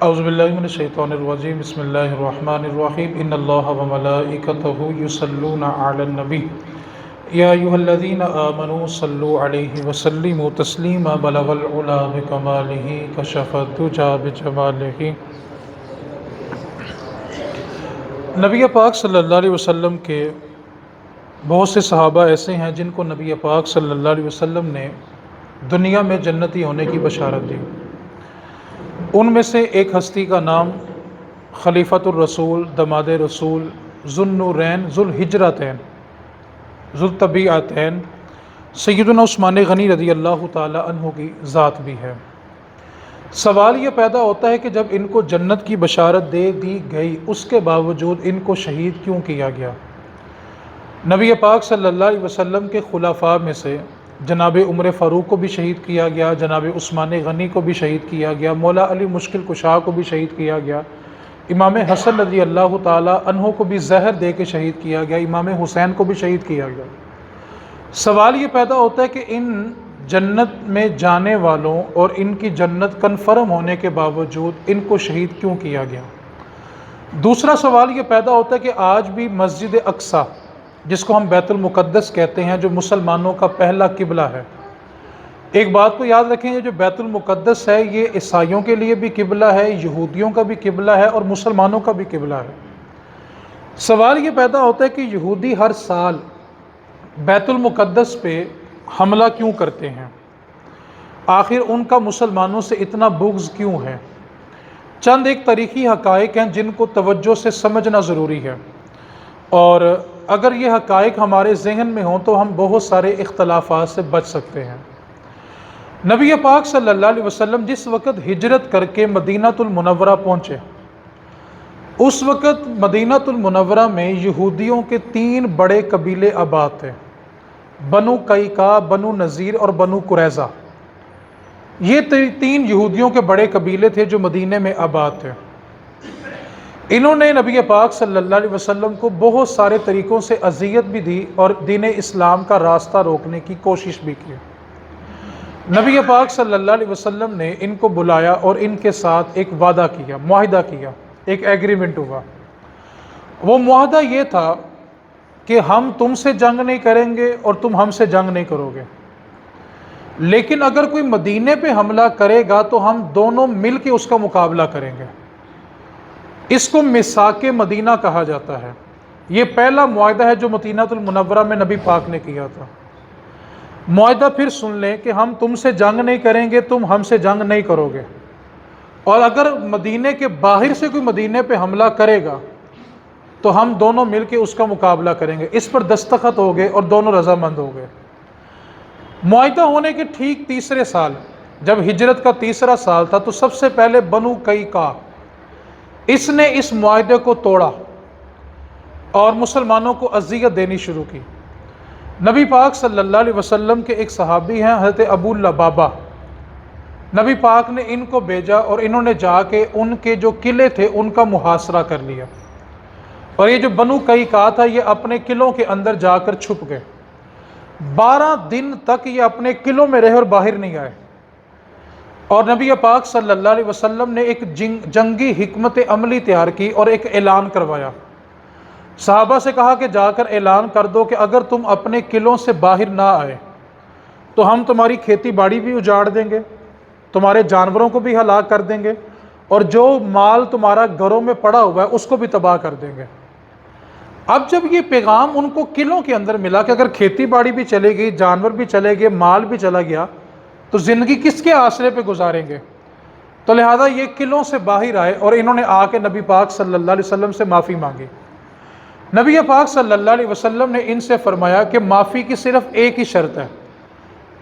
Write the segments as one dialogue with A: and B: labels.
A: اعوذ باللہ من الشیطان الرجیم بسم اللہ الرحمن الرحیم ان اللہ وملائکتہ یصلون علی النبی یا ایھا الذین آمنوا صلوا علیہ وسلموا تسلیما بلغ العلا بکمالہ کشف الدجی بجمالہ۔ نبی پاک صلی اللہ علیہ وسلم کے بہت سے صحابہ ایسے ہیں جن کو نبی پاک صلی اللہ علیہ وسلم نے دنیا میں جنتی ہونے کی بشارت دی۔ ان میں سے ایک ہستی کا نام خلیفۃ الرسول، دماد رسول، ذو النورین، ذو الحجرتین، ذو الطبیعتین سیدنا عثمان غنی رضی اللہ تعالی عنہ کی ذات بھی ہے۔ سوال یہ پیدا ہوتا ہے کہ جب ان کو جنت کی بشارت دے دی گئی اس کے باوجود ان کو شہید کیوں کیا گیا؟ نبی پاک صلی اللہ علیہ وسلم کے خلفاء میں سے جناب عمر فاروق کو بھی شہید کیا گیا، جناب عثمان غنی کو بھی شہید کیا گیا، مولا علی مشکل کشا کو بھی شہید کیا گیا، امام حسن رضی اللہ تعالی عنہ کو بھی زہر دے کے شہید کیا گیا، امام حسین کو بھی شہید کیا گیا۔ سوال یہ پیدا ہوتا ہے کہ ان جنت میں جانے والوں اور ان کی جنت کنفرم ہونے کے باوجود ان کو شہید کیوں کیا گیا؟ دوسرا سوال یہ پیدا ہوتا ہے کہ آج بھی مسجد اقصی، جس کو ہم بیت المقدس کہتے ہیں، جو مسلمانوں کا پہلا قبلہ ہے، ایک بات کو یاد رکھیں، یہ جو بیت المقدس ہے یہ عیسائیوں کے لیے بھی قبلہ ہے، یہودیوں کا بھی قبلہ ہے اور مسلمانوں کا بھی قبلہ ہے۔ سوال یہ پیدا ہوتا ہے کہ یہودی ہر سال بیت المقدس پہ حملہ کیوں کرتے ہیں؟ آخر ان کا مسلمانوں سے اتنا بغض کیوں ہے؟ چند ایک تاریخی حقائق ہیں جن کو توجہ سے سمجھنا ضروری ہے، اور اگر یہ حقائق ہمارے ذہن میں ہوں تو ہم بہت سارے اختلافات سے بچ سکتے ہیں۔ نبی پاک صلی اللہ علیہ وسلم جس وقت ہجرت کر کے مدینہ المنورہ پہنچے، اس وقت مدینہ المنورہ میں یہودیوں کے 3 بڑے قبیلے آباد تھے، بنو قیقاع، بنو نذیر اور بنو قریظہ۔ یہ 3 یہودیوں کے بڑے قبیلے تھے جو مدینہ میں آباد تھے۔ انہوں نے نبی پاک صلی اللہ علیہ وسلم کو بہت سارے طریقوں سے اذیت بھی دی اور دین اسلام کا راستہ روکنے کی کوشش بھی کی۔ نبی پاک صلی اللہ علیہ وسلم نے ان کو بلایا اور ان کے ساتھ ایک وعدہ کیا، معاہدہ کیا، ایک ایگریمنٹ ہوا۔ وہ معاہدہ یہ تھا کہ ہم تم سے جنگ نہیں کریں گے اور تم ہم سے جنگ نہیں کرو گے، لیکن اگر کوئی مدینے پہ حملہ کرے گا تو ہم دونوں مل کے اس کا مقابلہ کریں گے۔ اس کو میثاق مدینہ کہا جاتا ہے۔ یہ پہلا معاہدہ ہے جو مدینہ المنورہ میں نبی پاک نے کیا تھا۔ معاہدہ پھر سن لیں کہ ہم تم سے جنگ نہیں کریں گے، تم ہم سے جنگ نہیں کرو گے، اور اگر مدینے کے باہر سے کوئی مدینے پہ حملہ کرے گا تو ہم دونوں مل کے اس کا مقابلہ کریں گے۔ اس پر دستخط ہو گئے اور دونوں رضامند ہو گئے۔ معاہدہ ہونے کے ٹھیک تیسرے سال، جب ہجرت کا تیسرا سال تھا، تو سب سے پہلے بنو قیقاع اس نے اس معاہدے کو توڑا اور مسلمانوں کو اذیت دینی شروع کی۔ نبی پاک صلی اللہ علیہ وسلم کے ایک صحابی ہیں حضرت ابو لبابہ، نبی پاک نے ان کو بھیجا اور انہوں نے جا کے ان کے جو قلعے تھے ان کا محاصرہ کر لیا، اور یہ جو بنو قیقاع تھا یہ اپنے قلعوں کے اندر جا کر چھپ گئے۔ 12 دن تک یہ اپنے قلعوں میں رہے اور باہر نہیں آئے، اور نبی پاک صلی اللہ علیہ وسلم نے ایک جنگی حکمت عملی تیار کی اور ایک اعلان کروایا۔ صحابہ سے کہا کہ جا کر اعلان کر دو کہ اگر تم اپنے قلعوں سے باہر نہ آئے تو ہم تمہاری کھیتی باڑی بھی اجاڑ دیں گے، تمہارے جانوروں کو بھی ہلاک کر دیں گے، اور جو مال تمہارا گھروں میں پڑا ہوا ہے اس کو بھی تباہ کر دیں گے۔ اب جب یہ پیغام ان کو قلعوں کے اندر ملا کہ اگر کھیتی باڑی بھی چلے گئی، جانور بھی چلے گئے، مال بھی چلا گیا، تو زندگی کس کے آسرے پہ گزاریں گے؟ تو لہذا یہ قلعوں سے باہر آئے اور انہوں نے آ کے نبی پاک صلی اللہ علیہ وسلم سے معافی مانگی۔ نبی پاک صلی اللہ علیہ وسلم نے ان سے فرمایا کہ معافی کی صرف ایک ہی شرط ہے،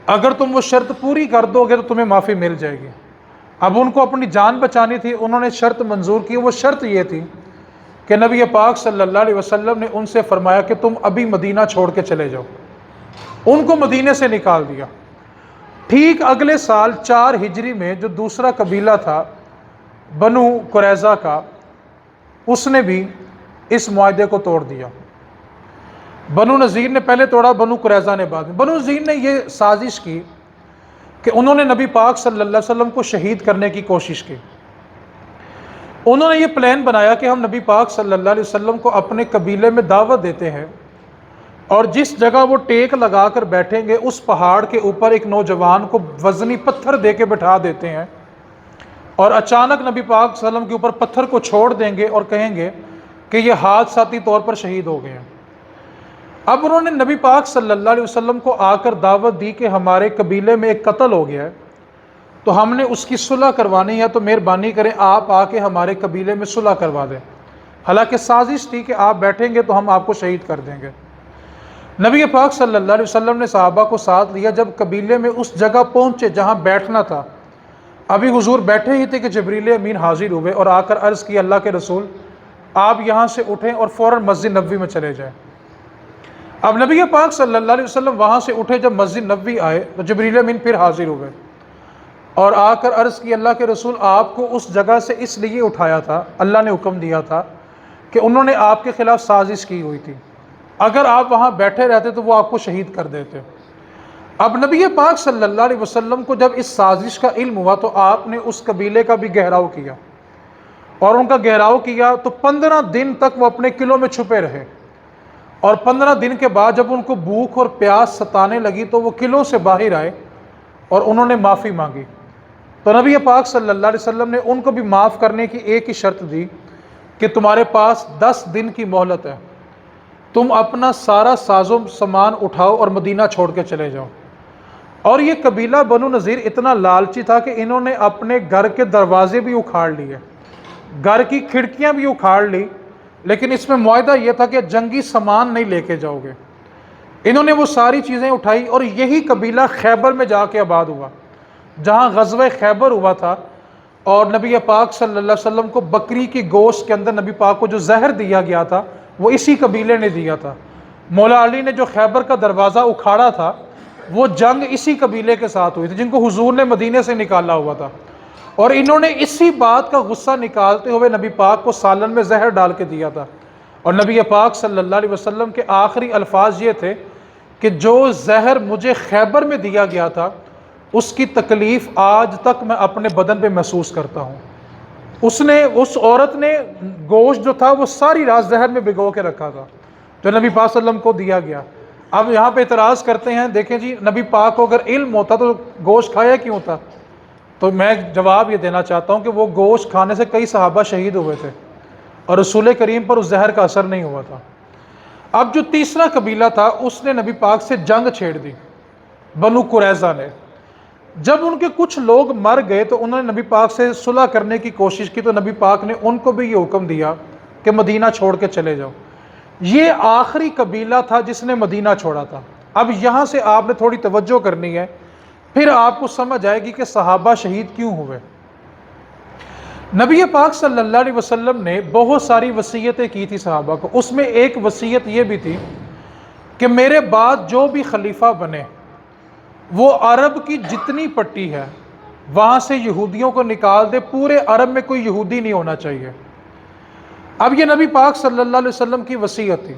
A: اگر تم وہ شرط پوری کر دو گے تو تمہیں معافی مل جائے گی۔ اب ان کو اپنی جان بچانی تھی، انہوں نے شرط منظور کی۔ وہ شرط یہ تھی کہ نبی پاک صلی اللہ علیہ وسلم نے ان سے فرمایا کہ تم ابھی مدینہ چھوڑ کے چلے جاؤ۔ ان کو مدینے سے نکال دیا۔ ٹھیک اگلے سال 4 ہجری میں جو دوسرا قبیلہ تھا بنو قریظہ کا، اس نے بھی اس معاہدے کو توڑ دیا۔ بنو نذیر نے پہلے توڑا، بنو قریظہ نے بعد میں۔ بنو نذیر نے یہ سازش کی کہ انہوں نے نبی پاک صلی اللہ علیہ وسلم کو شہید کرنے کی کوشش کی۔ انہوں نے یہ پلان بنایا کہ ہم نبی پاک صلی اللہ علیہ وسلم کو اپنے قبیلے میں دعوت دیتے ہیں، اور جس جگہ وہ ٹیک لگا کر بیٹھیں گے اس پہاڑ کے اوپر ایک نوجوان کو وزنی پتھر دے کے بٹھا دیتے ہیں، اور اچانک نبی پاک صلی اللہ علیہ وسلم کے اوپر پتھر کو چھوڑ دیں گے اور کہیں گے کہ یہ حادثاتی طور پر شہید ہو گئے ہیں۔ اب انہوں نے نبی پاک صلی اللہ علیہ وسلم کو آ کر دعوت دی کہ ہمارے قبیلے میں ایک قتل ہو گیا ہے، تو ہم نے اس کی صلح کروانی ہے، تو مہربانی کریں آپ آ کے ہمارے قبیلے میں صلح کروا دیں۔ حالانکہ سازش تھی کہ آپ بیٹھیں گے تو ہم آپ کو شہید کر دیں گے۔ نبی پاک صلی اللہ علیہ وسلم نے صحابہ کو ساتھ لیا، جب قبیلے میں اس جگہ پہنچے جہاں بیٹھنا تھا، ابھی حضور بیٹھے ہی تھے کہ جبریل امین حاضر ہوئے اور آ کر عرض کی، اللہ کے رسول آپ یہاں سے اٹھیں اور فوراً مسجد نبوی میں چلے جائیں۔ اب نبی پاک صلی اللہ علیہ وسلم وہاں سے اٹھے، جب مسجد نبوی آئے تو جبریل امین پھر حاضر ہوئے اور آ کر عرض کی، اللہ کے رسول آپ کو اس جگہ سے اس لیے اٹھایا تھا، اللہ نے حکم دیا تھا کہ انہوں نے آپ کے خلاف سازش کی ہوئی تھی، اگر آپ وہاں بیٹھے رہتے تو وہ آپ کو شہید کر دیتے۔ اب نبی پاک صلی اللہ علیہ وسلم کو جب اس سازش کا علم ہوا تو آپ نے اس قبیلے کا بھی گہراؤ کیا، اور ان کا گہراؤ کیا تو 15 دن تک وہ اپنے قلعوں میں چھپے رہے، اور 15 دن کے بعد جب ان کو بھوک اور پیاس ستانے لگی تو وہ قلعوں سے باہر آئے اور انہوں نے معافی مانگی۔ تو نبی پاک صلی اللہ علیہ وسلم نے ان کو بھی معاف کرنے کی ایک ہی شرط دی کہ تمہارے پاس 10 دن کی مہلت ہے، تم اپنا سارا ساز و سامان اٹھاؤ اور مدینہ چھوڑ کے چلے جاؤ۔ اور یہ قبیلہ بنو نذیر اتنا لالچی تھا کہ انہوں نے اپنے گھر کے دروازے بھی اکھاڑ لیے، گھر کی کھڑکیاں بھی اکھاڑ لی، لیکن اس میں معاہدہ یہ تھا کہ جنگی سامان نہیں لے کے جاؤ گے۔ انہوں نے وہ ساری چیزیں اٹھائی، اور یہی قبیلہ خیبر میں جا کے آباد ہوا، جہاں غزوہ خیبر ہوا تھا، اور نبی پاک صلی اللہ علیہ وسلم کو بکری کی گوشت کے اندر نبی پاک کو جو زہر دیا گیا تھا وہ اسی قبیلے نے دیا تھا۔ مولا علی نے جو خیبر کا دروازہ اکھاڑا تھا وہ جنگ اسی قبیلے کے ساتھ ہوئی تھی، جن کو حضور نے مدینے سے نکالا ہوا تھا، اور انہوں نے اسی بات کا غصہ نکالتے ہوئے نبی پاک کو سالن میں زہر ڈال کے دیا تھا۔ اور نبی پاک صلی اللہ علیہ وسلم کے آخری الفاظ یہ تھے کہ جو زہر مجھے خیبر میں دیا گیا تھا اس کی تکلیف آج تک میں اپنے بدن پہ محسوس کرتا ہوں۔ اس عورت نے گوشت جو تھا وہ ساری رات زہر میں بھگو کے رکھا تھا جو نبی پاک صلی اللہ علیہ وسلم کو دیا گیا۔ اب یہاں پہ اعتراض کرتے ہیں، دیکھیں جی نبی پاک کو اگر علم ہوتا تو گوشت کھایا کیوں تھا؟ تو میں جواب یہ دینا چاہتا ہوں کہ وہ گوشت کھانے سے کئی صحابہ شہید ہوئے تھے اور رسول کریم پر اس زہر کا اثر نہیں ہوا تھا۔ اب جو تیسرا قبیلہ تھا اس نے نبی پاک سے جنگ چھیڑ دی، بنو قریظہ نے۔ جب ان کے کچھ لوگ مر گئے تو انہوں نے نبی پاک سے صلح کرنے کی کوشش کی، تو نبی پاک نے ان کو بھی یہ حکم دیا کہ مدینہ چھوڑ کے چلے جاؤ۔ یہ آخری قبیلہ تھا جس نے مدینہ چھوڑا تھا۔ اب یہاں سے آپ نے تھوڑی توجہ کرنی ہے، پھر آپ کو سمجھ آئے گی کہ صحابہ شہید کیوں ہوئے۔ نبی پاک صلی اللہ علیہ وسلم نے بہت ساری وصیتیں کی تھی صحابہ کو، اس میں ایک وصیت یہ بھی تھی کہ میرے بعد جو بھی خلیفہ بنے وہ عرب کی جتنی پٹی ہے وہاں سے یہودیوں کو نکال دے، پورے عرب میں کوئی یہودی نہیں ہونا چاہیے۔ اب یہ نبی پاک صلی اللہ علیہ وسلم کی وصیت تھی۔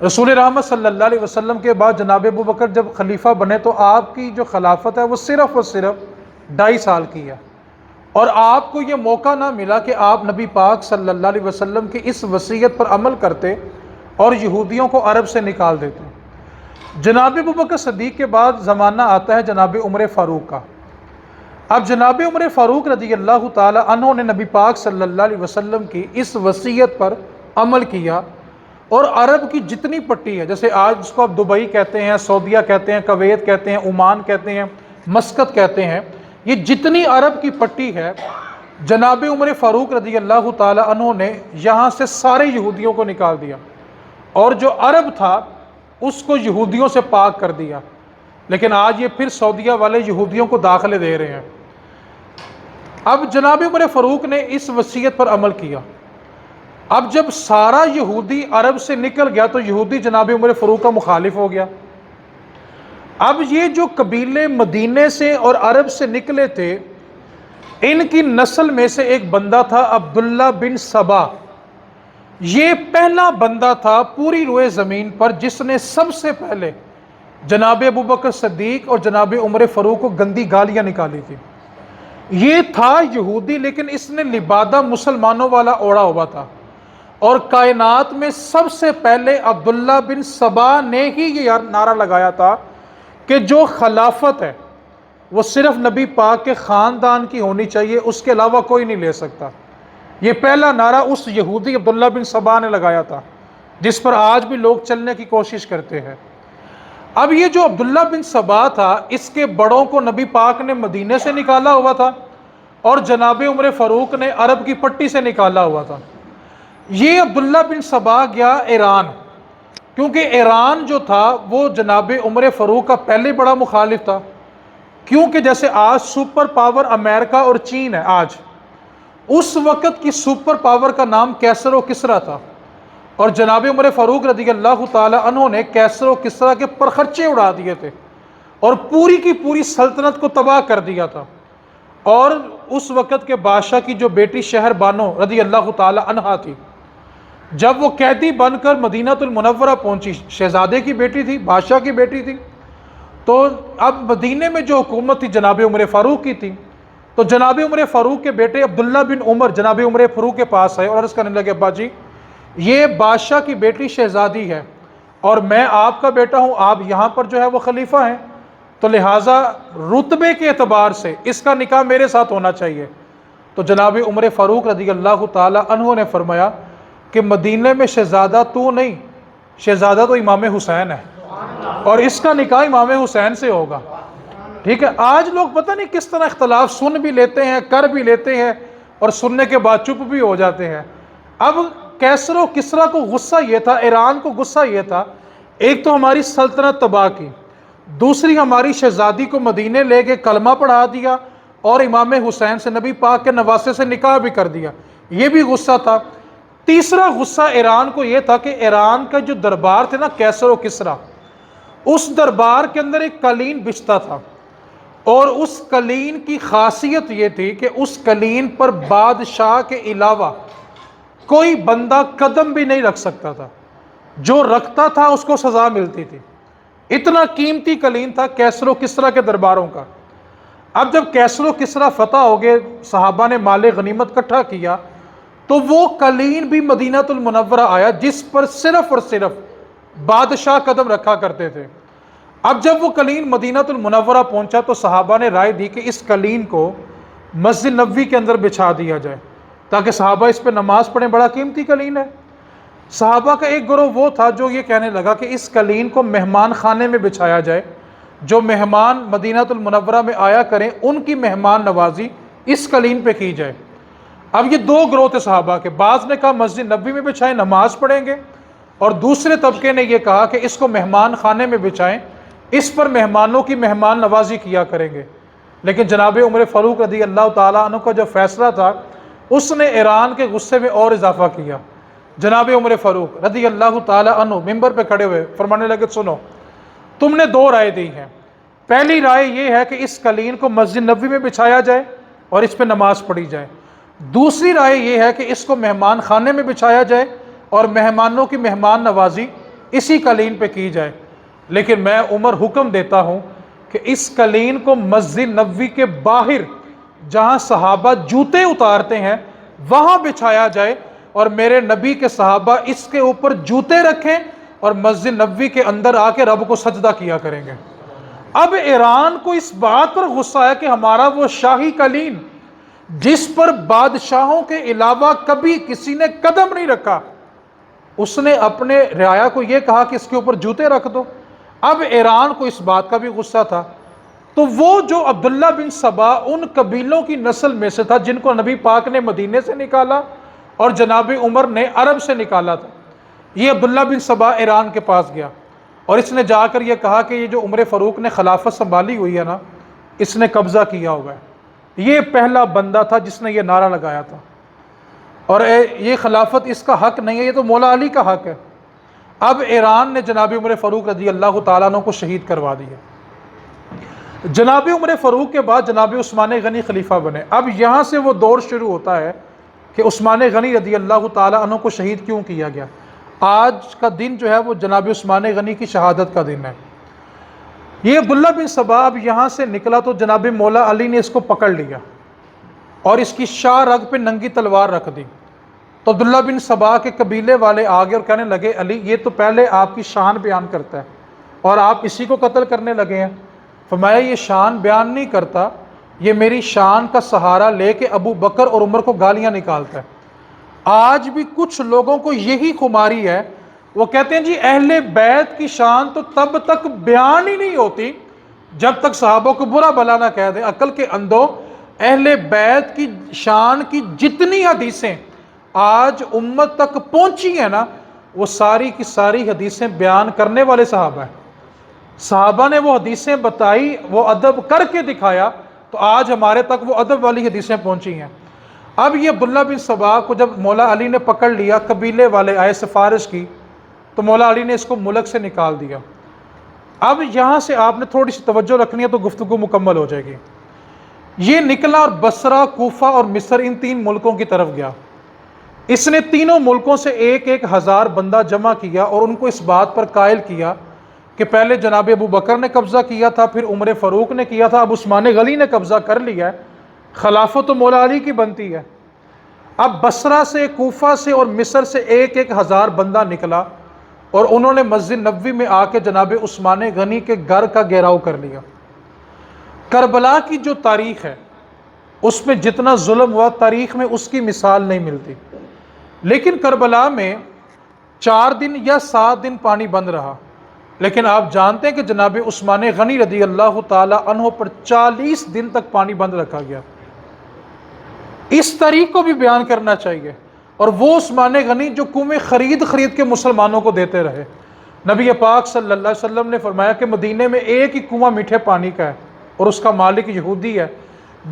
A: رسول رحمت صلی اللہ علیہ وسلم کے بعد جناب ابو بکر جب خلیفہ بنے تو آپ کی جو خلافت ہے وہ صرف اور صرف 2.5 سال کی ہے، اور آپ کو یہ موقع نہ ملا کہ آپ نبی پاک صلی اللہ علیہ وسلم کی اس وصیت پر عمل کرتے اور یہودیوں کو عرب سے نکال دیتے۔ جناب ابو بکر صدیق کے بعد زمانہ آتا ہے جناب عمر فاروق کا۔ اب جناب عمر فاروق رضی اللہ تعالی عنہ نے نبی پاک صلی اللہ علیہ وسلم کی اس وصیت پر عمل کیا، اور عرب کی جتنی پٹی ہے، جیسے آج اس کو آپ دبئی کہتے ہیں، سعودیہ کہتے ہیں، کویت کہتے ہیں، عمان کہتے ہیں، مسقط کہتے ہیں، یہ جتنی عرب کی پٹی ہے جناب عمر فاروق رضی اللہ تعالی عنہ نے یہاں سے سارے یہودیوں کو نکال دیا، اور جو عرب تھا اس کو یہودیوں سے پاک کر دیا۔ لیکن آج یہ پھر سعودیہ والے یہودیوں کو داخلے دے رہے ہیں۔ اب جناب عمر فاروق نے اس وصیت پر عمل کیا۔ اب جب سارا یہودی عرب سے نکل گیا تو یہودی جناب عمر فاروق کا مخالف ہو گیا۔ اب یہ جو قبیلے مدینے سے اور عرب سے نکلے تھے، ان کی نسل میں سے ایک بندہ تھا عبداللہ بن سبا۔ یہ پہلا بندہ تھا پوری روئے زمین پر جس نے سب سے پہلے جناب ابو بکر صدیق اور جناب عمر فاروق کو گندی گالیاں نکالی تھی۔ یہ تھا یہودی، لیکن اس نے لبادہ مسلمانوں والا اوڑا ہوا تھا، اور کائنات میں سب سے پہلے عبداللہ بن سبا نے ہی یہ نعرہ لگایا تھا کہ جو خلافت ہے وہ صرف نبی پاک کے خاندان کی ہونی چاہیے، اس کے علاوہ کوئی نہیں لے سکتا۔ یہ پہلا نعرہ اس یہودی عبداللہ بن سبا نے لگایا تھا، جس پر آج بھی لوگ چلنے کی کوشش کرتے ہیں۔ اب یہ جو عبداللہ بن سبا تھا، اس کے بڑوں کو نبی پاک نے مدینے سے نکالا ہوا تھا، اور جناب عمر فاروق نے عرب کی پٹی سے نکالا ہوا تھا۔ یہ عبداللہ بن سبا گیا ایران، کیونکہ ایران جو تھا وہ جناب عمر فاروق کا پہلے بڑا مخالف تھا، کیونکہ جیسے آج سپر پاور امریکہ اور چین ہے آج، اس وقت کی سپر پاور کا نام کیسر و کسریٰ تھا، اور جناب عمر فاروق رضی اللہ تعالی عنہ نے کیسر و کسریٰ کے پرخرچے اڑا دیے تھے، اور پوری کی پوری سلطنت کو تباہ کر دیا تھا۔ اور اس وقت کے بادشاہ کی جو بیٹی شہر بانو رضی اللہ تعالی عنہا تھی، جب وہ قیدی بن کر مدینہ المنورہ پہنچی، شہزادے کی بیٹی تھی، بادشاہ کی بیٹی تھی، تو اب مدینے میں جو حکومت تھی جناب عمر فاروق کی تھی، تو جناب عمر فاروق کے بیٹے عبداللہ بن عمر جناب عمر فاروق کے پاس آئے اور عرض کرنے لگے، ابا جی یہ بادشاہ کی بیٹی شہزادی ہے، اور میں آپ کا بیٹا ہوں، آپ یہاں پر جو ہے وہ خلیفہ ہیں، تو لہٰذا رتبے کے اعتبار سے اس کا نکاح میرے ساتھ ہونا چاہیے۔ تو جناب عمر فاروق رضی اللہ تعالی عنہ نے فرمایا کہ مدینے میں شہزادہ تو نہیں، شہزادہ تو امام حسین ہے، اور اس کا نکاح امام حسین سے ہوگا۔ ٹھیک ہے، آج لوگ پتہ نہیں کس طرح اختلاف سن بھی لیتے ہیں، کر بھی لیتے ہیں، اور سننے کے بعد چپ بھی ہو جاتے ہیں۔ اب کیسر و کسریٰ کو غصہ یہ تھا، ایران کو غصہ یہ تھا، ایک تو ہماری سلطنت تباہ کی، دوسری ہماری شہزادی کو مدینے لے کے کلمہ پڑھا دیا، اور امام حسین سے نبی پاک کے نواسے سے نکاح بھی کر دیا، یہ بھی غصہ تھا۔ تیسرا غصہ ایران کو یہ تھا کہ ایران کا جو دربار تھے نا کیسر و کسریٰ، اس دربار کے اندر ایک قلین بچتا تھا، اور اس قلین کی خاصیت یہ تھی کہ اس قلین پر بادشاہ کے علاوہ کوئی بندہ قدم بھی نہیں رکھ سکتا تھا، جو رکھتا تھا اس کو سزا ملتی تھی۔ اتنا قیمتی قلین تھا کیسر و کسریٰ کے درباروں کا۔ اب جب کیسر و کسریٰ فتح ہو گئے، صحابہ نے مال غنیمت اکٹھا کیا، تو وہ قلین بھی مدینہ المنورہ آیا، جس پر صرف اور صرف بادشاہ قدم رکھا کرتے تھے۔ اب جب وہ قلین مدینہ المنورہ پہنچا تو صحابہ نے رائے دی کہ اس قلین کو مسجد نبوی کے اندر بچھا دیا جائے، تاکہ صحابہ اس پہ نماز پڑھیں، بڑا قیمتی قلین ہے۔ صحابہ کا ایک گروہ وہ تھا جو یہ کہنے لگا کہ اس قلین کو مہمان خانے میں بچھایا جائے، جو مہمان مدینہ المنورہ میں آیا کریں ان کی مہمان نوازی اس قلین پہ کی جائے۔ اب یہ دو گروہ تھے صحابہ کے، بعض نے کہا مسجد نبوی میں بچھائیں، نماز پڑھیں گے، اور دوسرے طبقے نے یہ کہا کہ اس کو مہمان خانے میں بچھائیں، اس پر مہمانوں کی مہمان نوازی کیا کریں گے۔ لیکن جناب عمر فاروق رضی اللہ تعالیٰ عنہ کا جو فیصلہ تھا، اس نے ایران کے غصے میں اور اضافہ کیا۔ جناب عمر فاروق رضی اللہ تعالیٰ عنہ ممبر پہ کھڑے ہوئے فرمانے لگے، سنو، تم نے دو رائے دی ہیں، پہلی رائے یہ ہے کہ اس قلین کو مسجد نبوی میں بچھایا جائے اور اس پہ نماز پڑھی جائے، دوسری رائے یہ ہے کہ اس کو مہمان خانے میں بچھایا جائے اور مہمانوں کی مہمان نوازی اسی قلین پہ کی جائے، لیکن میں عمر حکم دیتا ہوں کہ اس قلین کو مسجد نبوی کے باہر جہاں صحابہ جوتے اتارتے ہیں وہاں بچھایا جائے، اور میرے نبی کے صحابہ اس کے اوپر جوتے رکھیں اور مسجد نبوی کے اندر آ کے رب کو سجدہ کیا کریں گے۔ اب ایران کو اس بات پر غصہ ہے کہ ہمارا وہ شاہی قلین جس پر بادشاہوں کے علاوہ کبھی کسی نے قدم نہیں رکھا، اس نے اپنے رعایا کو یہ کہا کہ اس کے اوپر جوتے رکھ دو۔ اب ایران کو اس بات کا بھی غصہ تھا، تو وہ جو عبداللہ بن سبا ان قبیلوں کی نسل میں سے تھا جن کو نبی پاک نے مدینے سے نکالا اور جناب عمر نے عرب سے نکالا تھا، یہ عبداللہ بن سبا ایران کے پاس گیا، اور اس نے جا کر یہ کہا کہ یہ جو عمر فاروق نے خلافت سنبھالی ہوئی ہے نا، اس نے قبضہ کیا ہوا ہے۔ یہ پہلا بندہ تھا جس نے یہ نعرہ لگایا تھا، اور یہ خلافت اس کا حق نہیں ہے، یہ تو مولا علی کا حق ہے۔ اب ایران نے جناب عمر فاروق رضی اللہ تعالیٰ عنہ کو شہید کروا دیا۔ جناب عمر فاروق کے بعد جناب عثمان غنی خلیفہ بنے۔ اب یہاں سے وہ دور شروع ہوتا ہے کہ عثمان غنی رضی اللہ تعالیٰ عنہ کو شہید کیوں کیا گیا۔ آج کا دن جو ہے وہ جناب عثمان غنی کی شہادت کا دن ہے۔ یہ عبداللہ بن سبا اب یہاں سے نکلا تو جناب مولا علی نے اس کو پکڑ لیا، اور اس کی شاہ رگ پہ ننگی تلوار رکھ دی۔ تو عبداللہ بن سبا کے قبیلے والے آگے اور کہنے لگے علی یہ تو پہلے آپ کی شان بیان کرتا ہے اور آپ اسی کو قتل کرنے لگے ہیں۔ فرمایا یہ شان بیان نہیں کرتا، یہ میری شان کا سہارا لے کے ابو بکر اور عمر کو گالیاں نکالتا ہے۔ آج بھی کچھ لوگوں کو یہی خماری ہے، وہ کہتے ہیں جی اہل بیت کی شان تو تب تک بیان ہی نہیں ہوتی جب تک صحابہ کو برا بلا نہ کہہ دیں۔ عقل کے اندھو، اہل بیت کی شان کی جتنی حدیثیں آج امت تک پہنچی ہیں نا، وہ ساری کی ساری حدیثیں بیان کرنے والے صحابہ ہیں۔ صحابہ نے وہ حدیثیں بتائی، وہ ادب کر کے دکھایا، تو آج ہمارے تک وہ ادب والی حدیثیں پہنچی ہیں۔ اب یہ عبداللہ بن سبا کو جب مولا علی نے پکڑ لیا، قبیلے والے آئے سفارش کی، تو مولا علی نے اس کو ملک سے نکال دیا۔ اب یہاں سے آپ نے تھوڑی سی توجہ رکھنی ہے تو گفتگو مکمل ہو جائے گی۔ یہ نکلا اور بصرہ، کوفہ اور مصر، ان 3 ملکوں کی طرف گیا۔ اس نے تینوں ملکوں سے 1,000 بندہ جمع کیا اور ان کو اس بات پر قائل کیا کہ پہلے جناب ابو بکر نے قبضہ کیا تھا، پھر عمر فاروق نے کیا تھا، اب عثمان غنی نے قبضہ کر لیا ہے، خلافت تو مولا علی کی بنتی ہے۔ اب بصرہ سے، کوفہ سے اور مصر سے 1,000 بندہ نکلا اور انہوں نے مسجد نبوی میں آ کے جناب عثمان غنی کے گھر کا گھیراؤ کر لیا۔ کربلا کی جو تاریخ ہے اس میں جتنا ظلم ہوا تاریخ میں اس کی مثال نہیں ملتی، لیکن کربلا میں 4 دن یا 7 دن پانی بند رہا، لیکن آپ جانتے ہیں کہ جناب عثمان غنی رضی اللہ تعالی عنہ پر 40 دن تک پانی بند رکھا گیا۔ اس تاریخ کو بھی بیان کرنا چاہیے۔ اور وہ عثمان غنی جو کنویں خرید کے مسلمانوں کو دیتے رہے۔ نبی پاک صلی اللہ علیہ وسلم نے فرمایا کہ مدینے میں ایک ہی کنواں میٹھے پانی کا ہے اور اس کا مالک یہودی ہے،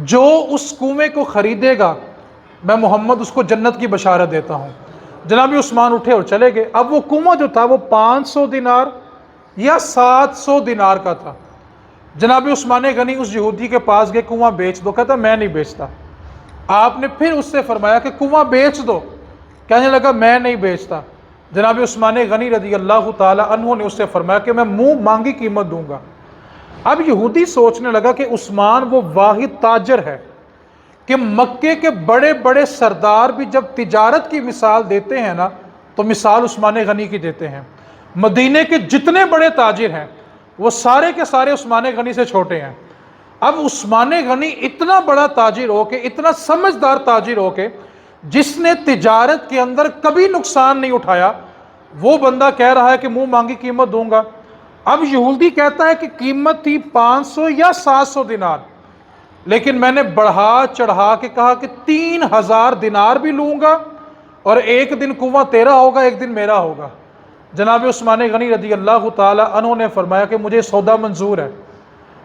A: جو اس کنویں کو خریدے گا میں محمد اس کو جنت کی بشارت دیتا ہوں۔ جناب عثمان اٹھے اور چلے گئے۔ اب وہ کنواں جو تھا وہ 500 دینار یا 700 دینار کا تھا۔ جناب عثمان غنی اس یہودی کے پاس گئے، کنواں بیچ دو، کہتا میں نہیں بیچتا۔ آپ نے پھر اس سے فرمایا کہ کنواں بیچ دو، کہنے لگا میں نہیں بیچتا۔ جناب عثمان غنی رضی اللہ تعالی عنہ نے اس سے فرمایا کہ میں منہ مانگی قیمت دوں گا۔ اب یہودی سوچنے لگا کہ عثمان وہ واحد تاجر ہے کہ مکے کے بڑے بڑے سردار بھی جب تجارت کی مثال دیتے ہیں نا تو مثال عثمان غنی کی دیتے ہیں۔ مدینے کے جتنے بڑے تاجر ہیں وہ سارے کے سارے عثمان غنی سے چھوٹے ہیں۔ اب عثمان غنی اتنا بڑا تاجر ہو کے، اتنا سمجھدار تاجر ہو کے، جس نے تجارت کے اندر کبھی نقصان نہیں اٹھایا، وہ بندہ کہہ رہا ہے کہ منہ مانگی قیمت دوں گا۔ اب یہودی کہتا ہے کہ قیمت تھی 500 یا 700 دینار، لیکن میں نے بڑھا چڑھا کے کہا کہ 3,000 دینار بھی لوں گا اور ایک دن کنواں تیرا ہوگا، ایک دن میرا ہوگا۔ جناب عثمان غنی رضی اللہ تعالی عنہ نے فرمایا کہ مجھے سودا منظور ہے۔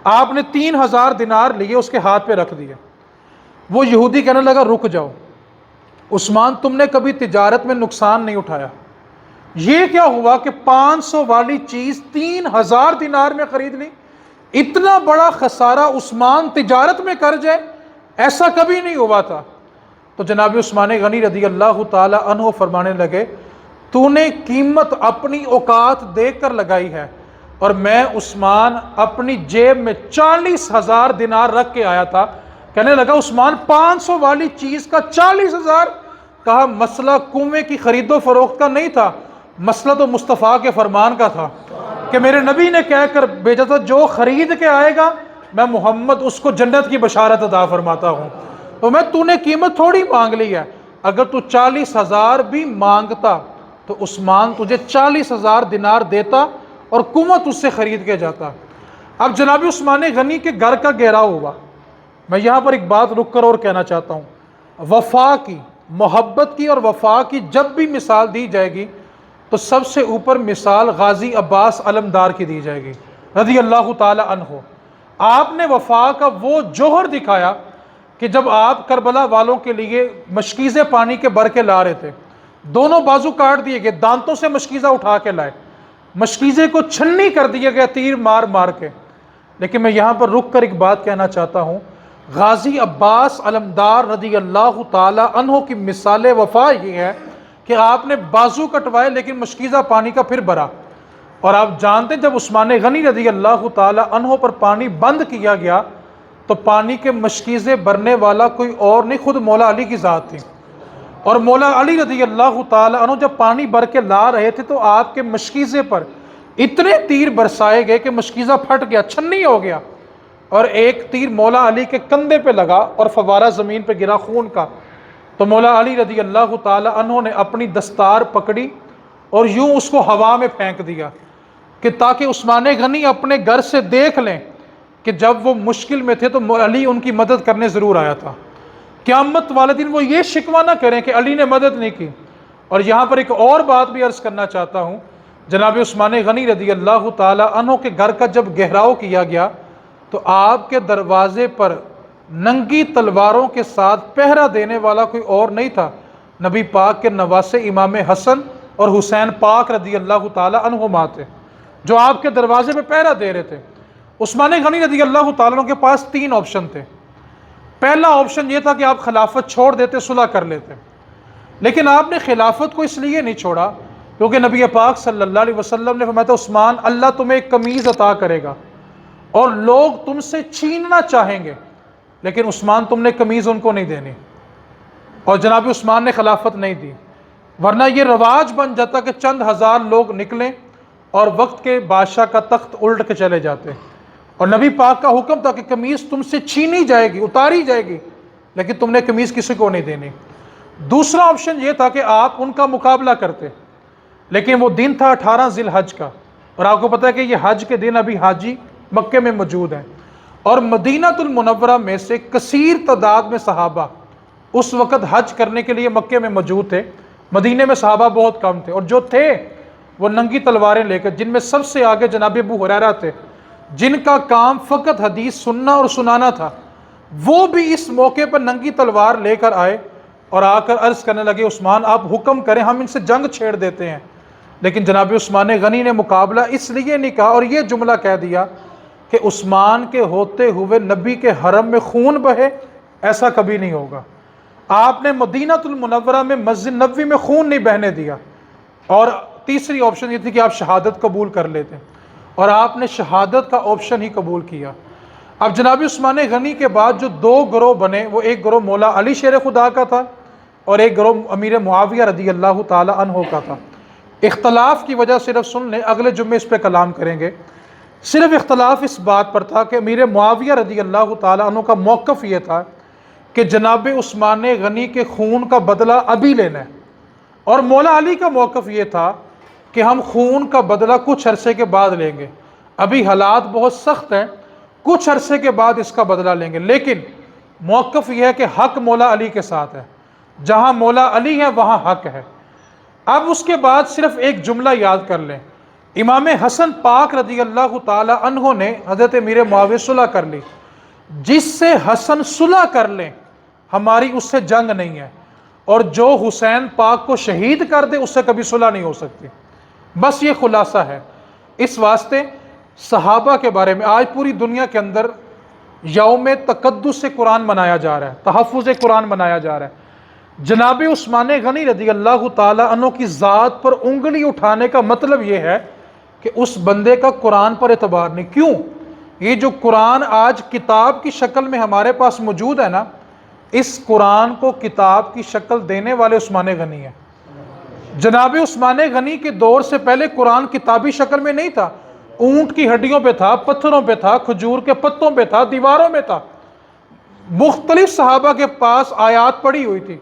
A: آپ نے 3,000 دینار لیے، اس کے ہاتھ پہ رکھ دیے۔ وہ یہودی کہنے لگا رک جاؤ عثمان، تم نے کبھی تجارت میں نقصان نہیں اٹھایا، یہ کیا ہوا کہ 500 والی چیز 3,000 دینار میں خرید لی؟ اتنا بڑا خسارہ عثمان تجارت میں کر جائے، ایسا کبھی نہیں ہوا تھا۔ تو جناب عثمان غنی رضی اللہ تعالی عنہ فرمانے لگے تو نے قیمت اپنی اوقات دیکھ کر لگائی ہے، اور میں عثمان اپنی جیب میں 40,000 دینار رکھ کے آیا تھا۔ کہنے لگا عثمان 500 والی چیز کا 40,000؟ کہا مسئلہ کنویں کی خرید و فروخت کا نہیں تھا، مسئلہ تو مصطفیٰ کے فرمان کا تھا کہ میرے نبی نے کہہ کر بھیجا تھا جو خرید کے آئے گا میں محمد اس کو جنت کی بشارت عطا فرماتا ہوں۔ تو تو نے قیمت تھوڑی مانگ لی ہے، اگر تو 40,000 بھی مانگتا تو عثمان تجھے 40,000 دینار دیتا اور کنواں تجھ سے خرید کے جاتا۔ اب جناب عثمان غنی کے گھر کا گھیراؤ ہوا۔ میں یہاں پر ایک بات رک کر اور کہنا چاہتا ہوں، وفا کی، محبت کی اور وفا کی جب بھی مثال دی جائے گی تو سب سے اوپر مثال غازی عباس علمدار کی دی جائے گی رضی اللہ تعالی عنہ۔ آپ نے وفا کا وہ جوہر دکھایا کہ جب آپ کربلا والوں کے لیے مشکیزے پانی کے بھر کے لا رہے تھے، دونوں بازو کاٹ دیے گئے، دانتوں سے مشکیزہ اٹھا کے لائے، مشکیزے کو چھنی کر دیا گیا تیر مار مار کے۔ لیکن میں یہاں پر رک کر ایک بات کہنا چاہتا ہوں، غازی عباس علمدار رضی اللہ تعالی عنہ کی مثال وفا یہ ہے کہ آپ نے بازو کٹوائے لیکن مشکیزہ پانی کا پھر بھرا۔ اور آپ جانتے ہیں جب عثمان غنی رضی اللہ تعالی عنہ پر پانی بند کیا گیا تو پانی کے مشکیزیں بھرنے والا کوئی اور نہیں، خود مولا علی کی ذات تھی۔ اور مولا علی رضی اللہ تعالیٰ عنہ جب پانی بھر کے لا رہے تھے تو آپ کے مشکیزے پر اتنے تیر برسائے گئے کہ مشکیزہ پھٹ گیا، چھنی ہو گیا، اور ایک تیر مولا علی کے کندھے پہ لگا اور فوارہ زمین پہ گرا خون کا۔ تو مولا علی رضی اللہ تعالیٰ عنہ نے اپنی دستار پکڑی اور یوں اس کو ہوا میں پھینک دیا کہ تاکہ عثمان غنی اپنے گھر سے دیکھ لیں کہ جب وہ مشکل میں تھے تو علی ان کی مدد کرنے ضرور آیا تھا، قیامت والے دن وہ یہ شکوہ نہ کریں کہ علی نے مدد نہیں کی۔ اور یہاں پر ایک اور بات بھی عرض کرنا چاہتا ہوں، جناب عثمان غنی رضی اللہ تعالیٰ عنہ کے گھر کا جب گہراؤ کیا گیا تو آپ کے دروازے پر ننگی تلواروں کے ساتھ پہرا دینے والا کوئی اور نہیں تھا، نبی پاک کے نواسے امام حسن اور حسین پاک رضی اللہ تعالیٰ عنہما تھے جو آپ کے دروازے پہ پہرا دے رہے تھے۔ عثمان غنی رضی اللہ تعالیٰ عنہ کے پاس 3 آپشن تھے۔ پہلا آپشن یہ تھا کہ آپ خلافت چھوڑ دیتے، صلح کر لیتے، لیکن آپ نے خلافت کو اس لیے نہیں چھوڑا کیونکہ نبی پاک صلی اللہ علیہ وسلم نے فرمایا تھا عثمان اللہ تمہیں ایک قمیض عطا کرے گا اور لوگ تم سے چھیننا چاہیں گے، لیکن عثمان تم نے قمیض ان کو نہیں دینی، اور جناب عثمان نے خلافت نہیں دی، ورنہ یہ رواج بن جاتا کہ چند ہزار لوگ نکلیں اور وقت کے بادشاہ کا تخت الٹ کے چلے جاتے، اور نبی پاک کا حکم تھا کہ قمیض تم سے چھینی جائے گی، اتاری جائے گی، لیکن تم نے قمیض کسی کو نہیں دینی۔ دوسرا آپشن یہ تھا کہ آپ ان کا مقابلہ کرتے، لیکن وہ دن تھا 18 ذی الحج کا، اور آپ کو پتہ ہے کہ یہ حج کے دن ابھی حاجی مکے میں موجود ہیں، اور مدینہ المنورہ میں سے کثیر تعداد میں صحابہ اس وقت حج کرنے کے لیے مکے میں موجود تھے، مدینے میں صحابہ بہت کم تھے، اور جو تھے وہ ننگی تلواریں لے کر، جن میں سب سے آگے جناب ابو ہریرہ تھے جن کا کام فقط حدیث سننا اور سنانا تھا، وہ بھی اس موقع پر ننگی تلوار لے کر آئے اور آ کر عرض کرنے لگے عثمان آپ حکم کریں ہم ان سے جنگ چھیڑ دیتے ہیں۔ لیکن جناب عثمان غنی نے مقابلہ اس لیے نہیں کہا اور یہ جملہ کہہ دیا کہ عثمان کے ہوتے ہوئے نبی کے حرم میں خون بہے، ایسا کبھی نہیں ہوگا۔ آپ نے مدینہ المنورہ میں مسجد نبوی میں خون نہیں بہنے دیا، اور تیسری آپشن یہ تھی کہ آپ شہادت قبول کر لیتے، اور آپ نے شہادت کا آپشن ہی قبول کیا۔ اب جناب عثمان غنی کے بعد جو 2 گروہ بنے، وہ ایک گروہ مولا علی شیر خدا کا تھا اور ایک گروہ امیر معاویہ رضی اللہ تعالی عنہ کا تھا۔ اختلاف کی وجہ صرف سن لیں، اگلے جمعے اس پہ کلام کریں گے۔ صرف اختلاف اس بات پر تھا کہ امیر معاویہ رضی اللہ تعالی عنہ کا موقف یہ تھا کہ جناب عثمان غنی کے خون کا بدلہ ابھی لینا ہے، اور مولا علی کا موقف یہ تھا کہ ہم خون کا بدلہ کچھ عرصے کے بعد لیں گے، ابھی حالات بہت سخت ہیں، کچھ عرصے کے بعد اس کا بدلہ لیں گے، لیکن موقف یہ ہے کہ حق مولا علی کے ساتھ ہے، جہاں مولا علی ہے وہاں حق ہے۔ اب اس کے بعد صرف ایک جملہ یاد کر لیں، امام حسن پاک رضی اللہ تعالی عنہ نے حضرت امیر معاویہ صلح کر لی، جس سے حسن صلح کر لیں ہماری اس سے جنگ نہیں ہے، اور جو حسین پاک کو شہید کر دے اس سے کبھی صلح نہیں ہو سکتی۔ بس یہ خلاصہ ہے۔ اس واسطے صحابہ کے بارے میں آج پوری دنیا کے اندر یوم تقدس سے قرآن منایا جا رہا ہے، تحفظ قرآن منایا جا رہا ہے۔ جناب عثمان غنی رضی اللہ تعالی عنہ کی ذات پر انگلی اٹھانے کا مطلب یہ ہے کہ اس بندے کا قرآن پر اعتبار نہیں۔ کیوں؟ یہ جو قرآن آج کتاب کی شکل میں ہمارے پاس موجود ہے نا، اس قرآن کو کتاب کی شکل دینے والے عثمان غنی ہیں۔ جناب عثمان غنی کے دور سے پہلے قرآن کتابی شکل میں نہیں تھا، اونٹ کی ہڈیوں پہ تھا، پتھروں پہ تھا، کھجور کے پتوں پہ تھا، دیواروں میں تھا، مختلف صحابہ کے پاس آیات پڑی ہوئی تھی۔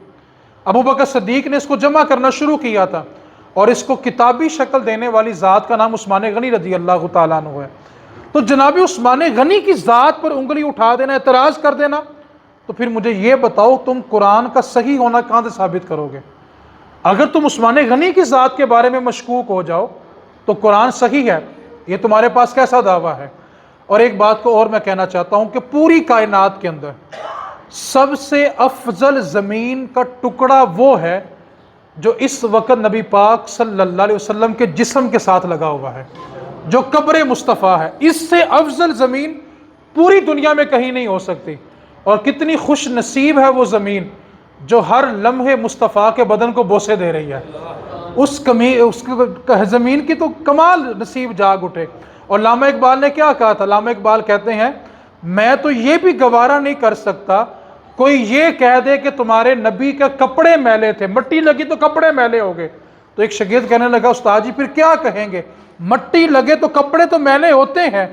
A: ابو بکر صدیق نے اس کو جمع کرنا شروع کیا تھا، اور اس کو کتابی شکل دینے والی ذات کا نام عثمان غنی رضی اللہ تعالیٰ عنہ ہے۔ تو جناب عثمان غنی کی ذات پر انگلی اٹھا دینا، اعتراض کر دینا، تو پھر مجھے یہ بتاؤ تم قرآن کا صحیح ہونا کہاں سے ثابت کرو گے؟ اگر تم عثمان غنی کی ذات کے بارے میں مشکوک ہو جاؤ تو قرآن صحیح ہے، یہ تمہارے پاس کیسا دعویٰ ہے؟ اور ایک بات کو اور میں کہنا چاہتا ہوں کہ پوری کائنات کے اندر سب سے افضل زمین کا ٹکڑا وہ ہے جو اس وقت نبی پاک صلی اللہ علیہ وسلم کے جسم کے ساتھ لگا ہوا ہے، جو قبر مصطفیٰ ہے۔ اس سے افضل زمین پوری دنیا میں کہیں نہیں ہو سکتی، اور کتنی خوش نصیب ہے وہ زمین جو ہر لمحے مصطفیٰ کے بدن کو بوسے دے رہی ہے۔ اس زمین کی تو کمال نصیب جاگ اٹھے۔ اور علامہ اقبال نے کیا کہا تھا؟ علامہ اقبال کہتے ہیں میں تو یہ بھی گوارا نہیں کر سکتا کوئی یہ کہہ دے کہ تمہارے نبی کے کپڑے میلے تھے، مٹی لگی تو کپڑے میلے ہو گئے۔ تو ایک شاگرد کہنے لگا استاد جی پھر کیا کہیں گے، مٹی لگے تو کپڑے تو میلے ہوتے ہیں۔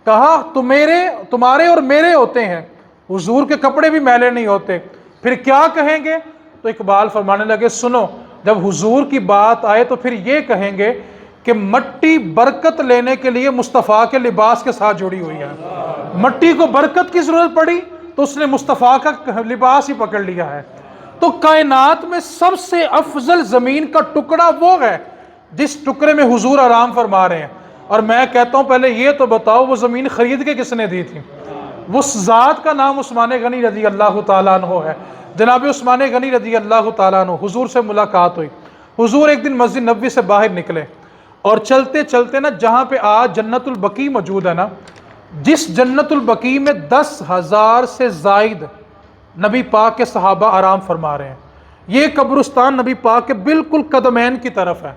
A: کہا تمہارے اور میرے ہوتے ہیں، حضور کے کپڑے بھی میلے نہیں ہوتے، پھر کیا کہیں گے؟ تو اقبال فرمانے لگے سنو، جب حضور کی بات آئے تو پھر یہ کہیں گے کہ مٹی برکت لینے کے لیے مصطفیٰ کے لباس کے ساتھ جڑی ہوئی ہے، مٹی کو برکت کی ضرورت پڑی تو اس نے مصطفیٰ کا لباس ہی پکڑ لیا ہے۔ تو کائنات میں سب سے افضل زمین کا ٹکڑا وہ ہے جس ٹکڑے میں حضور آرام فرما رہے ہیں، اور میں کہتا ہوں پہلے یہ تو بتاؤ وہ زمین خرید کے کس نے دی تھی؟ وہ ذات کا نام عثمان غنی رضی اللہ تعالیٰ عنہ ہے۔ جناب عثمان غنی رضی اللہ تعالیٰ عنہ، حضور سے ملاقات ہوئی۔ حضور ایک دن مسجد نبوی سے باہر نکلے اور چلتے چلتے نا جہاں پہ آج جنت البقیع موجود ہے نا، جس جنت البقیع میں 10,000 سے زائد نبی پاک کے صحابہ آرام فرما رہے ہیں، یہ قبرستان نبی پاک کے بالکل قدمین کی طرف ہے،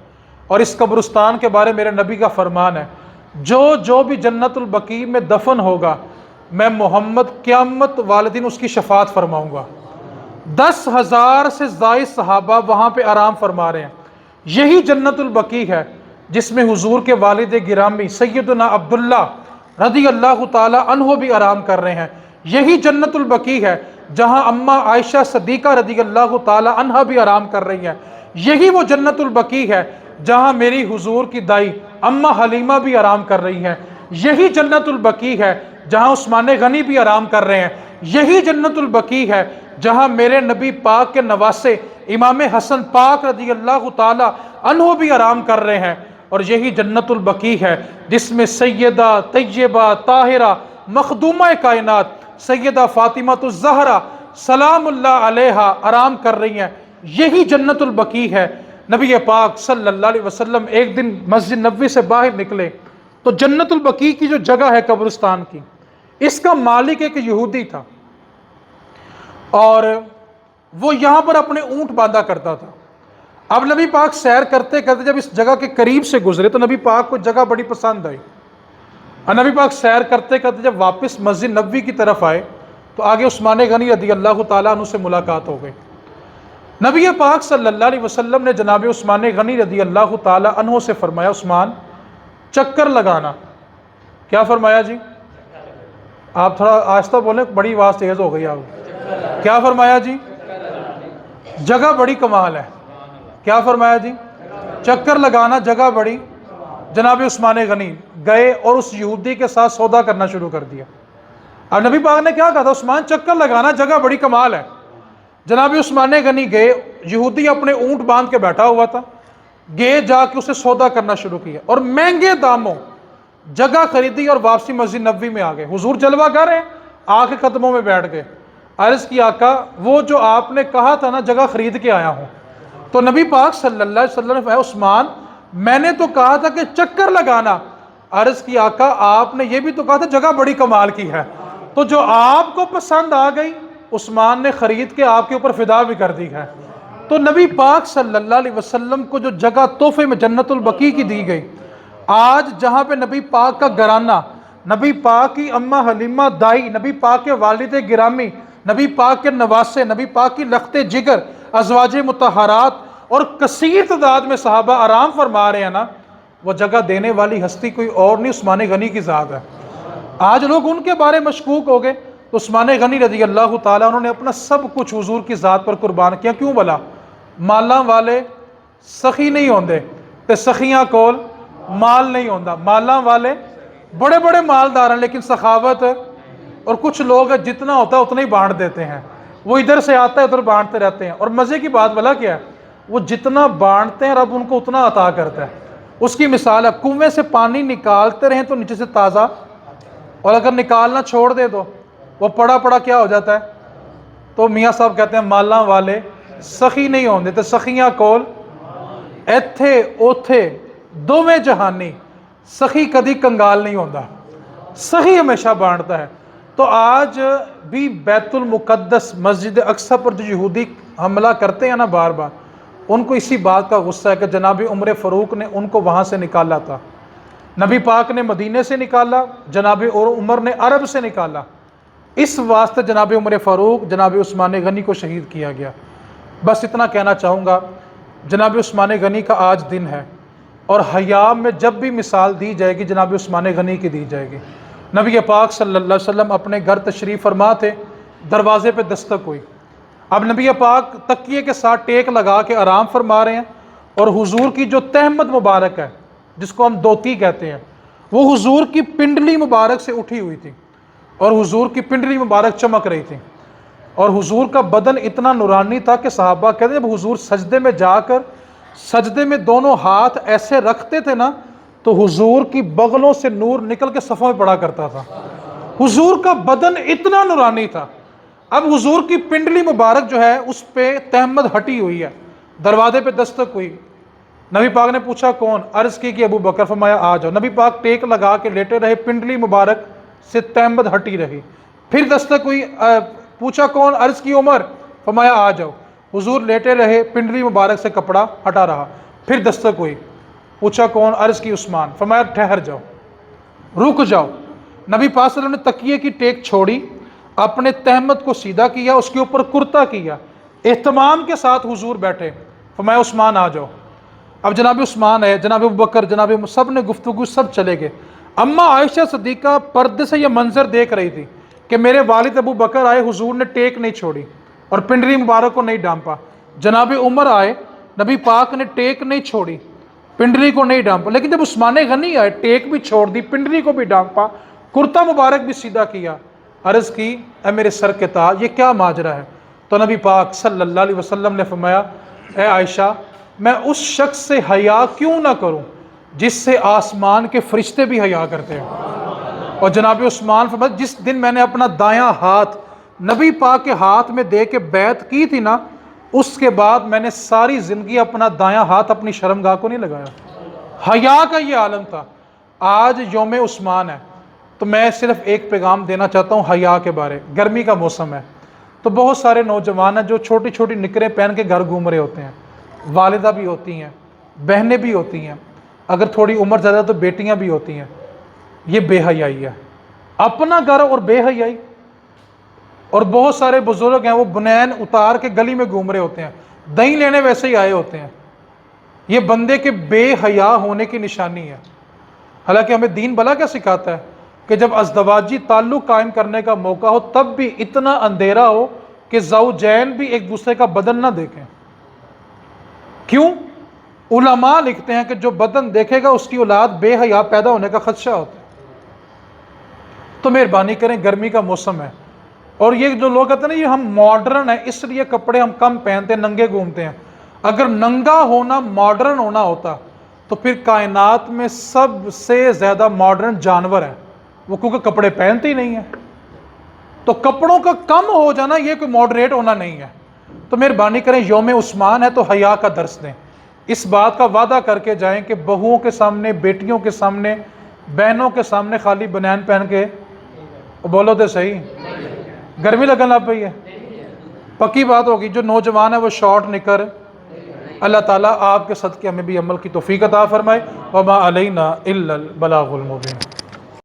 A: اور اس قبرستان کے بارے میرے نبی کا فرمان ہے جو بھی جنت البقیع میں دفن ہوگا میں محمد قیامت والدین اس کی شفاعت فرماؤں گا۔ 10,000 سے زائد صحابہ وہاں پہ آرام فرما رہے ہیں۔ یہی جنت البقیع ہے جس میں حضور کے والد گرامی سیدنا عبداللہ رضی اللہ تعالی عنہ بھی آرام کر رہے ہیں۔ یہی جنت البقیع ہے جہاں اماں عائشہ صدیقہ رضی اللہ تعالی عنہ بھی آرام کر رہی ہیں۔ یہی وہ جنت البقیع ہے جہاں میری حضور کی دائی اماں حلیمہ بھی آرام کر رہی ہیں۔ یہی جنت البقیع ہے جہاں عثمان غنی بھی آرام کر رہے ہیں۔ یہی جنت البقیع ہے جہاں میرے نبی پاک کے نواسے امام حسن پاک رضی اللہ تعالی عنہ بھی آرام کر رہے ہیں، اور یہی جنت البقیع ہے جس میں سیدہ طیبہ طاہرہ مخدومہ کائنات سیدہ فاطمہ الزہرا سلام اللہ علیہا آرام کر رہی ہیں۔ یہی جنت البقیع ہے۔ نبی پاک صلی اللہ علیہ وسلم ایک دن مسجد نبوی سے باہر نکلے تو جنت البقیع کی جو جگہ ہے قبرستان کی، اس کا مالک ایک یہودی تھا، اور وہ یہاں پر اپنے اونٹ باندھا کرتا تھا۔ اب نبی پاک سیر کرتے کرتے جب اس جگہ کے قریب سے گزرے تو نبی پاک کو جگہ بڑی پسند آئی، اور نبی پاک سیر کرتے کرتے جب واپس مسجد نبوی کی طرف آئے تو آگے عثمان غنی رضی اللہ تعالیٰ عنہ سے ملاقات ہو گئی۔ نبی پاک صلی اللہ علیہ وسلم نے جناب عثمان غنی رضی اللہ تعالیٰ عنہ سے فرمایا عثمان چکر لگانا۔ کیا فرمایا جی؟ آپ تھوڑا آہستہ بولیں، بڑی آواز تیز ہو گئی آپ۔ کیا فرمایا جی؟ جگہ بڑی کمال ہے۔ کیا فرمایا جی؟ چکر لگانا، جگہ بڑی۔ جناب عثمان غنی گئے اور اس یہودی کے ساتھ سودا کرنا شروع کر دیا۔ اب نبی پاک نے کیا کہا تھا؟ عثمان چکر لگانا، جگہ بڑی کمال ہے۔ جناب عثمان غنی گئے، یہودی اپنے اونٹ باندھ کے بیٹھا ہوا تھا، گئے جا کے اسے سودا کرنا شروع کیا اور مہنگے داموں جگہ خریدی اور واپسی مسجد نبوی میں آ گئے۔ حضور جلوہ گر ہیں، آ کے قدموں میں بیٹھ گئے، عرض کی آقا وہ جو آپ نے کہا تھا نا جگہ خرید کے آیا ہوں۔ تو نبی پاک صلی اللہ علیہ وسلم نے فرمایا عثمان میں نے تو کہا تھا کہ چکر لگانا، عرض کی آقا آپ نے یہ بھی تو کہا تھا جگہ بڑی کمال کی ہے۔ تو جو آپ کو پسند آ گئی عثمان نے خرید کے آپ کے اوپر فدا بھی کر دی ہے۔ تو نبی پاک صلی اللہ علیہ وسلم کو جو جگہ تحفے میں جنت البقیع کی دی گئی، آج جہاں پہ نبی پاک کا گھرانہ، نبی پاک کی اماں حلیمہ دائی، نبی پاک کے والد گرامی، نبی پاک کے نواسے، نبی پاک کی لخت جگر، ازواج مطہرات اور کثیر تعداد میں صحابہ آرام فرما رہے ہیں نا، وہ جگہ دینے والی ہستی کوئی اور نہیں، عثمان غنی کی ذات ہے۔ آج لوگ ان کے بارے مشکوک ہو گئے تو عثمان غنی رضی اللہ تعالیٰ انہوں نے اپنا سب کچھ حضور کی ذات پر قربان کیا۔ کیوں بلا؟ مالاں والے سخی نہیں ہوندے تے سخیاں کول مال نہیں ہوندا۔ مالاں والے بڑے بڑے مالدار ہیں لیکن سخاوت، اور کچھ لوگ جتنا ہوتا ہے اتنا ہی بانٹ دیتے ہیں، وہ ادھر سے آتا ہے ادھر بانٹتے رہتے ہیں، اور مزے کی بات بلا کیا ہے، وہ جتنا بانٹتے ہیں رب ان کو اتنا عطا کرتا ہے۔ اس کی مثال ہے کنویں سے پانی نکالتے رہیں تو نیچے سے تازہ، اور اگر نکالنا چھوڑ دے تو وہ پڑا پڑا کیا ہو جاتا ہے۔ تو میاں صاحب کہتے ہیں مالاں والے سخی نہیں ہوندے تے سخیاں کول ایتھے اوتھے دوویں جہانی، سخی کدی کنگال نہیں ہوندا، سخی ہمیشہ بانٹتا ہے۔ تو آج بھی بیت المقدس مسجد اقصی پر جو یہودی حملہ کرتے ہیں نا بار بار، ان کو اسی بات کا غصہ ہے کہ جناب عمر فاروق نے ان کو وہاں سے نکالا تھا، نبی پاک نے مدینے سے نکالا، جناب عمر نے عرب سے نکالا، اس واسطے جناب عمر فاروق، جناب عثمان غنی کو شہید کیا گیا۔ بس اتنا کہنا چاہوں گا، جناب عثمان غنی کا آج دن ہے، اور حیا میں جب بھی مثال دی جائے گی جناب عثمان غنی کی دی جائے گی۔ نبی پاک صلی اللہ علیہ وسلم اپنے گھر تشریف فرما تھے، دروازے پہ دستک ہوئی۔ اب نبی پاک تکیے کے ساتھ ٹیک لگا کے آرام فرما رہے ہیں، اور حضور کی جو تہمت مبارک ہے جس کو ہم دوتی کہتے ہیں، وہ حضور کی پنڈلی مبارک سے اٹھی ہوئی تھی، اور حضور کی پنڈلی مبارک چمک رہی تھی، اور حضور کا بدن اتنا نورانی تھا کہ صحابہ کہتے ہیں جب حضور سجدے میں جا کر سجدے میں دونوں ہاتھ ایسے رکھتے تھے نا تو حضور کی بغلوں سے نور نکل کے صفوں میں پڑا کرتا تھا۔ حضور کا بدن اتنا نورانی تھا۔ اب حضور کی پنڈلی مبارک جو ہے اس پہ تہمت ہٹی ہوئی ہے، دروازے پہ دستک ہوئی۔ نبی پاک نے پوچھا کون؟ عرض کی کہ ابو بکر، فرمایا آ جاؤ۔ نبی پاک ٹیک لگا کے لیٹے رہے، پنڈلی مبارک سے تہمت ہٹی رہی۔ پھر دستک ہوئی، پوچھا کون؟ عرض کی عمر، فرمایا آ جاؤ۔ حضور لیٹے رہے، پنڈلی مبارک سے کپڑا ہٹا رہا۔ پھر دستک ہوئی، پوچھا کون؟ عرض کی عثمان، فرمایا ٹھہر جاؤ، رک جاؤ۔ نبی پاک صلی اللہ علیہ وسلم نے تکیے کی ٹیک چھوڑی، اپنے تہمت کو سیدھا کیا، اس کے اوپر کرتا کیا، اہتمام کے ساتھ حضور بیٹھے، فرمایا عثمان آ جاؤ۔ اب جناب عثمان ہے، جناب ابو بکر، جناب سب نے گفتگو، سب چلے گئے۔ اما عائشہ صدیقہ پردے سے یہ منظر دیکھ رہی تھی کہ میرے والد ابو بکر آئے، حضور نے ٹیک نہیں چھوڑی اور پنڈلی مبارک کو نہیں ڈانپا۔ جناب عمر آئے، نبی پاک نے ٹیک نہیں چھوڑی، پنڈلی کو نہیں ڈانپا۔ لیکن جب عثمان غنی آئے، ٹیک بھی چھوڑ دی، پنڈلی کو بھی ڈانپا، کرتا مبارک بھی سیدھا کیا۔ عرض کی اے میرے سر کے تاج، یہ کیا ماجرا ہے؟ تو نبی پاک صلی اللہ علیہ وسلم نے فرمایا اے عائشہ، میں اس شخص سے حیا کیوں نہ کروں جس سے آسمان کے فرشتے بھی حیا کرتے ہیں۔ اور جناب عثمان فرمایا جس دن میں نے اپنا دایاں ہاتھ نبی پاک کے ہاتھ میں دے کے بیعت کی تھی نا، اس کے بعد میں نے ساری زندگی اپنا دایاں ہاتھ اپنی شرمگاہ کو نہیں لگایا۔ حیا کا یہ عالم تھا۔ آج یوم عثمان ہے تو میں صرف ایک پیغام دینا چاہتا ہوں حیا کے بارے۔ گرمی کا موسم ہے تو بہت سارے نوجوان ہیں جو چھوٹی چھوٹی نکریں پہن کے گھر گھوم رہے ہوتے ہیں، والدہ بھی ہوتی ہیں، بہنیں بھی ہوتی ہیں، اگر تھوڑی عمر زیادہ تو بیٹیاں بھی ہوتی ہیں۔ یہ بے حیائی ہے، اپنا گھر اور بے حیائی۔ اور بہت سارے بزرگ ہیں وہ بنین اتار کے گلی میں گھوم رہے ہوتے ہیں، دہی لینے ویسے ہی آئے ہوتے ہیں۔ یہ بندے کے بے حیا ہونے کی نشانی ہے۔ حالانکہ ہمیں دین بھلا کیا سکھاتا ہے کہ جب ازدواجی تعلق قائم کرنے کا موقع ہو تب بھی اتنا اندھیرا ہو کہ زوجین بھی ایک دوسرے کا بدن نہ دیکھیں۔ کیوں؟ علماء لکھتے ہیں کہ جو بدن دیکھے گا اس کی اولاد بے حیا پیدا ہونے کا خدشہ ہوتا ہے۔ تو مہربانی کریں، گرمی کا موسم ہے، اور یہ جو لوگ کہتے ہیں نا یہ ہم ماڈرن ہیں اس لیے کپڑے ہم کم پہنتے ہیں، ننگے گھومتے ہیں۔ اگر ننگا ہونا ماڈرن ہونا ہوتا تو پھر کائنات میں سب سے زیادہ ماڈرن جانور ہیں، وہ کیونکہ کپڑے پہنتے ہی نہیں ہیں۔ تو کپڑوں کا کم ہو جانا یہ کوئی ماڈریٹ ہونا نہیں ہے۔ تو مہربانی کریں، یوم عثمان ہے تو حیا کا درس دیں، اس بات کا وعدہ کر کے جائیں کہ بہوؤں کے سامنے، بیٹیوں کے سامنے، بہنوں کے سامنے خالی بنیان پہن کے بولو تو صحیح، گرمی لگن لگ پئی ہے۔ پکی بات ہوگی، جو نوجوان ہے وہ شارٹ نکر، اللہ تعالیٰ آپ کے صدقے ہمیں بھی عمل کی توفیق عطا فرمائے۔ وما علینا الا البلاغ المبین۔